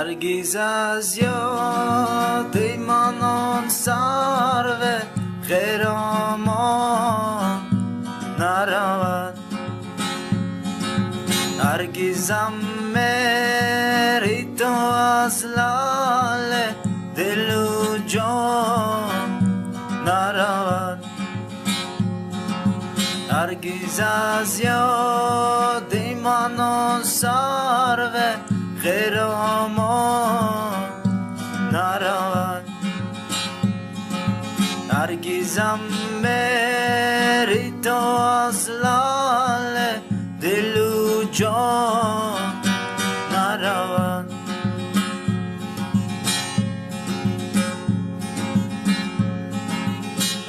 هرگز از یاد منان سر و خیرامان نرود. هرگزم میری تو از لاله دل و جان نرود. هرگز از یاد منان سر و خیرامان نرود. هرگزم میری تو از لاله دل و جان نرود.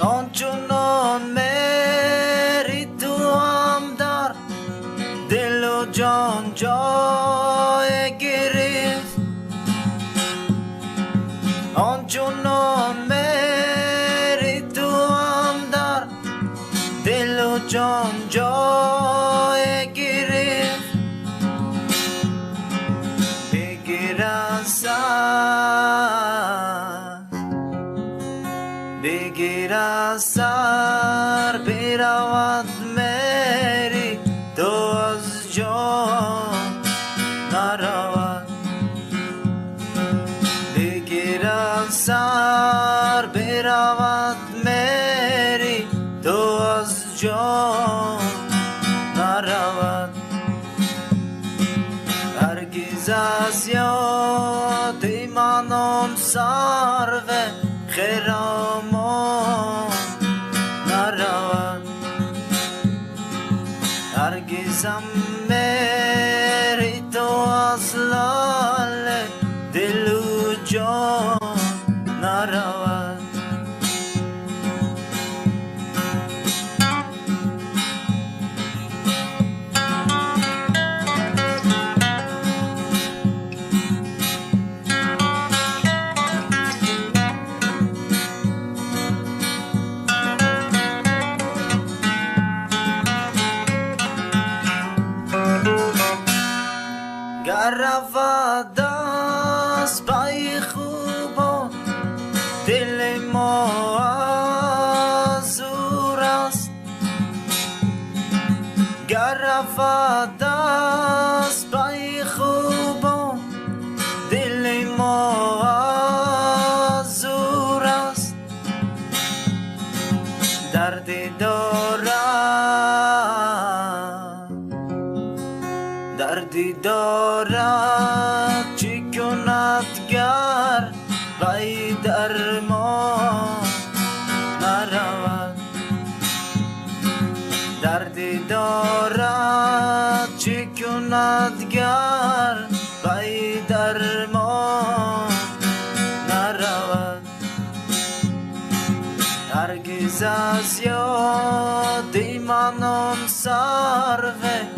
آنچنان میری تو هم در دل و جان جای گرفت. آنچنان میری تو هم در دل و جان جای گرفت. بگیر از سر، بگیر از سر برود میری تو از جان نرود. بگیر از سر برود میری تو از جان نرود. هرگز از یاد منان سر و خیرامان نرود. هرگزم میری تو از لاله دل و جان نرود. گر رود از پای خوبان دل ما از او است. گر رود از پای خوبان دل ما از او است. دردی دارد، دردی دارد چی کند گر وی درمان نرود. دردی دارد چی کند گر وی درمان نرود. هرگز از یاد منان سر و